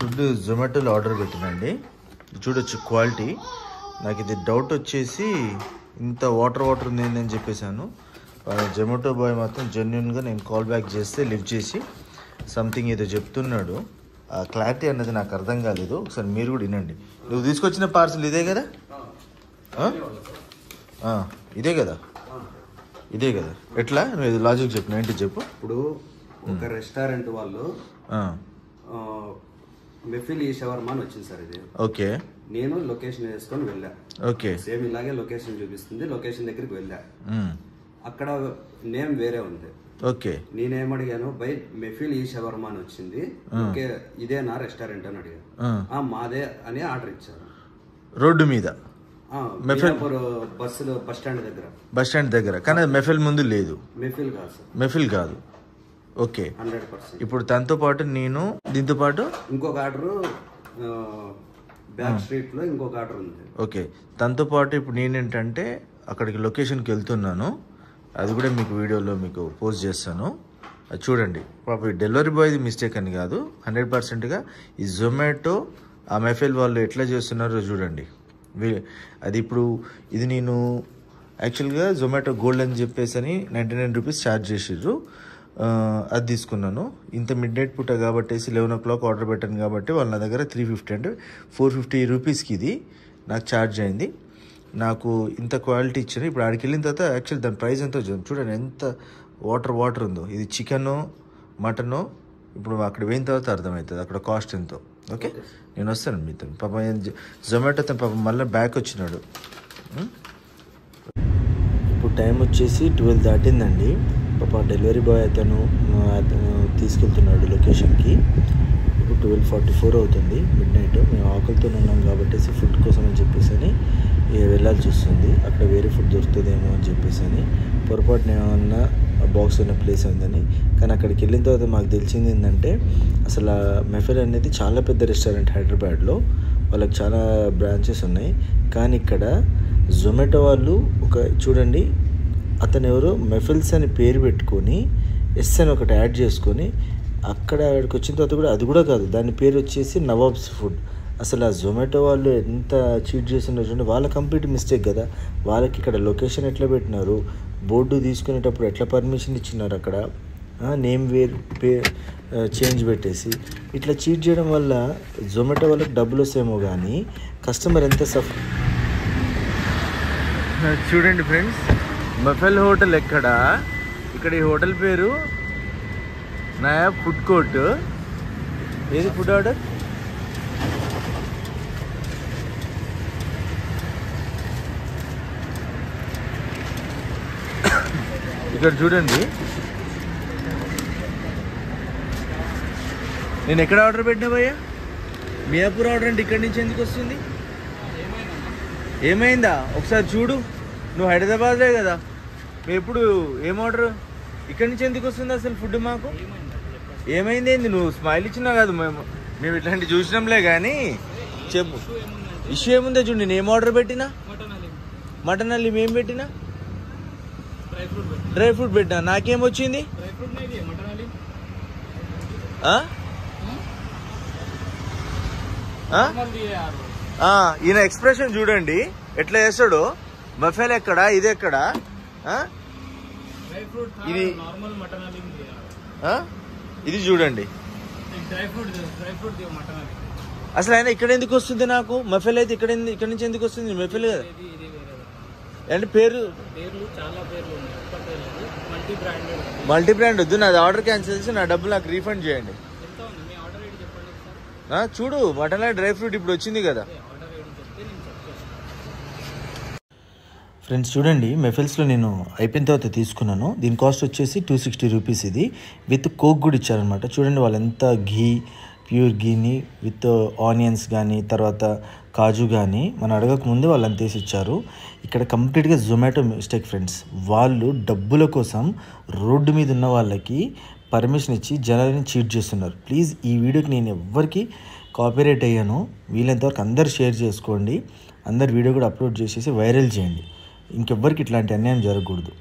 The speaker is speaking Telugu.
Food జొమాటోలో order పెట్టినండి. చూడొచ్చు క్వాలిటీ. నాకు ఇది డౌట్ వచ్చేసి ఇంత వాటర్ ఉంది అని చెప్పేశాను. జొమాటో బాయ్ మాత్రం జెన్యున్గా నేను కాల్ బ్యాక్ చేస్తే లిఫ్ట్ చేసి సంథింగ్ ఏదో చెప్తున్నాడు. ఆ క్లారిటీ అన్నది నాకు అర్థం కాలేదు. ఒకసారి మీరు కూడా వినండి. నువ్వు తీసుకొచ్చిన పార్సల్ ఇదే కదా? ఇదే కదా? ఇదే కదా? ఎట్లా నువ్వు లాజిక్ చెప్పు, ఏంటి చెప్పు. ఇప్పుడు ఒక రెస్టారెంట్ వాళ్ళు మెఫిల్ ఈ షవర్మా అని వచ్చింది సార్. ఇది ఓకే. నేను లొకేషన్ వేసుకొని వెళ్ళా. ఓకే. సేమ్ ఇలాగే లొకేషన్ చూపిస్తుంది. లొకేషన్ దగ్గరికి వెళ్ళా. అక్కడ నేమ్ వేరే ఉంది. ఓకే. నేనేమడిగాను, బై మెఫిల్ ఈ షవర్మా అని వచ్చింది, ఓకే ఇదేనా రెస్టారెంట్ అని అడిగాను. మాదే అని ఆర్డర్ ఇచ్చారు. రోడ్డు మీద బస్ స్టాండ్ దగ్గర కానీ మెఫిల్ ముందు లేదు. మెఫిల్ కాదు సార్. మెఫిల్ కాదు. ఓకే. 100%. ఇప్పుడు తనతో పాటు నేను దీంతో పాటు ఇంకొక ఆర్డర్ బ్యాక్ స్ట్రీట్ లో ఇంకొక ఆర్డర్ ఉంది. ఓకే. తనతో పాటు ఇప్పుడు నేనేంటంటే అక్కడికి లొకేషన్కి వెళ్తున్నాను. అది కూడా మీకు వీడియోలో మీకు పోస్ట్ చేస్తాను. అది చూడండి. పాప డెలివరీ బాయ్ది మిస్టేక్ అని కాదు, 100%గా ఈ జొమాటో ఆ మెఫిల్ వాళ్ళు ఎట్లా చేస్తున్నారో చూడండి. అది ఇప్పుడు ఇది నేను యాక్చువల్గా జొమాటో గోల్డ్ అని చెప్పేసి అని 99 రూపీస్ ఛార్జ్ చేసిర్రు. అది తీసుకున్నాను. ఇంత మిడ్ నైట్ పూట కాబట్టి 11 o'clock ఆర్డర్ పెట్టాను కాబట్టి వాళ్ళ నా దగ్గర 350 అంటే 450 రూపీస్కి ఇది నాకు ఛార్జ్ అయింది. నాకు ఇంత క్వాలిటీ ఇచ్చారు. ఇప్పుడు ఆడికి వెళ్ళిన తర్వాత యాక్చువల్లీ దాని ప్రైస్ ఎంతో చూడండి, ఎంత వాటర్ ఉందో. ఇది చికెనో మటనో ఇప్పుడు అక్కడ పోయిన తర్వాత అర్థమవుతుంది అక్కడ కాస్ట్ ఎంతో. ఓకే, నేను వస్తాను మీతో. పాప జొమాటో తను పాప మళ్ళీ బ్యాక్ వచ్చినాడు. ఇప్పుడు టైం వచ్చేసి 12 దాటిందండి. పాప డెలివరీ బాయ్ అతను తీసుకెళ్తున్నాడు లొకేషన్కి. ఇప్పుడు 12:44 అవుతుంది, మిడ్ నైట్. మేము ఆకలితో ఉన్నాం కాబట్టి ఫుడ్ కోసం అని చెప్పేసి అని వెళ్ళాల్సి వస్తుంది. అక్కడ వేరే ఫుడ్ దొరుకుతుందేమో అని చెప్పేసి అని పొరపాటున ఏమన్నా బాక్స్ ఉన్న ప్లేస్ ఉందని. కానీ అక్కడికి వెళ్ళిన తర్వాత మాకు తెలిసింది ఏంటంటే అసలు మెఫిల్ అనేది చాలా పెద్ద రెస్టారెంట్ హైదరాబాద్లో. వాళ్ళకి చాలా బ్రాంచెస్ ఉన్నాయి. కానీ ఇక్కడ జొమాటో వాళ్ళు ఒక చూడండి, అతను ఎవరో మెఫిల్స్ అని పేరు పెట్టుకొని ఎస్ అని ఒకటి యాడ్ చేసుకొని అక్కడ ఆడికి వచ్చిన తర్వాత కూడా అది కూడా కాదు, దాని పేరు వచ్చేసి నవాబ్స్ ఫుడ్. అసలు ఆ జొమాటో వాళ్ళు ఎంత చీట్ చేస్తున్నారు చూడండి. వాళ్ళ కంప్లీట్ మిస్టేక్ కదా. వాళ్ళకి ఇక్కడ లొకేషన్ ఎట్లా పెట్టినారు, బోర్డు తీసుకునేటప్పుడు ఎట్లా పర్మిషన్ ఇచ్చినారు, అక్కడ నేమ్ చేంజ్ పెట్టేసి ఇట్లా చీట్ చేయడం వల్ల జొమాటో వాళ్ళకి డబ్బులు వస్తాయేమో కానీ కస్టమర్ ఎంత సఫర్. చూడండి ఫ్రెండ్స్, మెఫిల్ హోటల్ ఎక్కడ? ఇక్కడ ఈ హోటల్ పేరు నయా ఫుడ్ కోర్ట్. ఏది ఫుడ్ ఆర్డర్? ఇక్కడ చూడండి, నేను ఎక్కడ ఆర్డర్ పెట్టినా భయ్యా? మియాపూర్ ఆర్డర్ అంటే ఇక్కడి నుంచి ఎందుకు వస్తుంది? ఏమైందా ఒకసారి చూడు. నువ్వు హైదరాబాద్లే కదా, మేము ఎప్పుడు ఏం ఆర్డర్ ఇక్కడి నుంచి ఎందుకు వస్తుంది అసలు ఫుడ్? మాకు ఏమైంది? ఏంది నువ్వు స్మైల్ ఇచ్చినా కాదు, మేము ఇట్లాంటివి చూసినాంలే. కానీ చెప్పు, ఇష్యూ ఏముందో చూడు. నేను ఏం ఆర్డర్ పెట్టినా? మటన్ హలీం. ఏం పెట్టినా? డ్రై ఫ్రూట్ పెట్టినా. నాకేమొచ్చింది? ఈయన ఎక్స్ప్రెషన్ చూడండి ఎట్లా చేస్తాడు. మెఫిల్ ఎక్కడ, ఇది ఎక్కడ? ఇది చూడండి. అసలు ఆయన ఇక్కడ ఎందుకు వస్తుంది నాకు? మెఫిల్ అయితే ఇక్కడ నుంచి ఎందుకు వస్తుంది? మెఫిల్ కదా అంటే పేరు మల్టీ బ్రాండ్ వద్దు. నాది ఆర్డర్ క్యాన్సిల్ చేసి నా డబ్బులు నాకు రీఫండ్ చేయండి. చూడు, మటన్ డ్రై ఫ్రూట్ ఇప్పుడు వచ్చింది కదా. ఫ్రెండ్స్ చూడండి, మెఫిల్స్లో నేను అయిపోయిన తర్వాత తీసుకున్నాను. దీని కాస్ట్ వచ్చేసి 260 రూపీస్. ఇది విత్ కోక్ కూడా ఇచ్చారనమాట. చూడండి వాళ్ళు ఎంత ప్యూర్ ఘీని విత్ ఆనియన్స్ కానీ తర్వాత కాజు కానీ మనం అడగకముందే వాళ్ళు అంత వేసి ఇచ్చారు. ఇక్కడ కంప్లీట్గా జొమాటో మిస్టేక్ ఫ్రెండ్స్. వాళ్ళు డబ్బుల కోసం రోడ్డు మీద ఉన్న వాళ్ళకి పర్మిషన్ ఇచ్చి జనాలని చీట్ చేస్తున్నారు. ప్లీజ్ ఈ వీడియోకి నేను ఎవ్వరికి కాపీరైట్ అయ్యాను. వీలైనంతవరకు అందరు షేర్ చేసుకోండి. అందరు వీడియో కూడా అప్లోడ్ చేసేసి వైరల్ చేయండి. ఇంకెవ్వరికి ఇట్లాంటి అన్యాయం జరగకూడదు.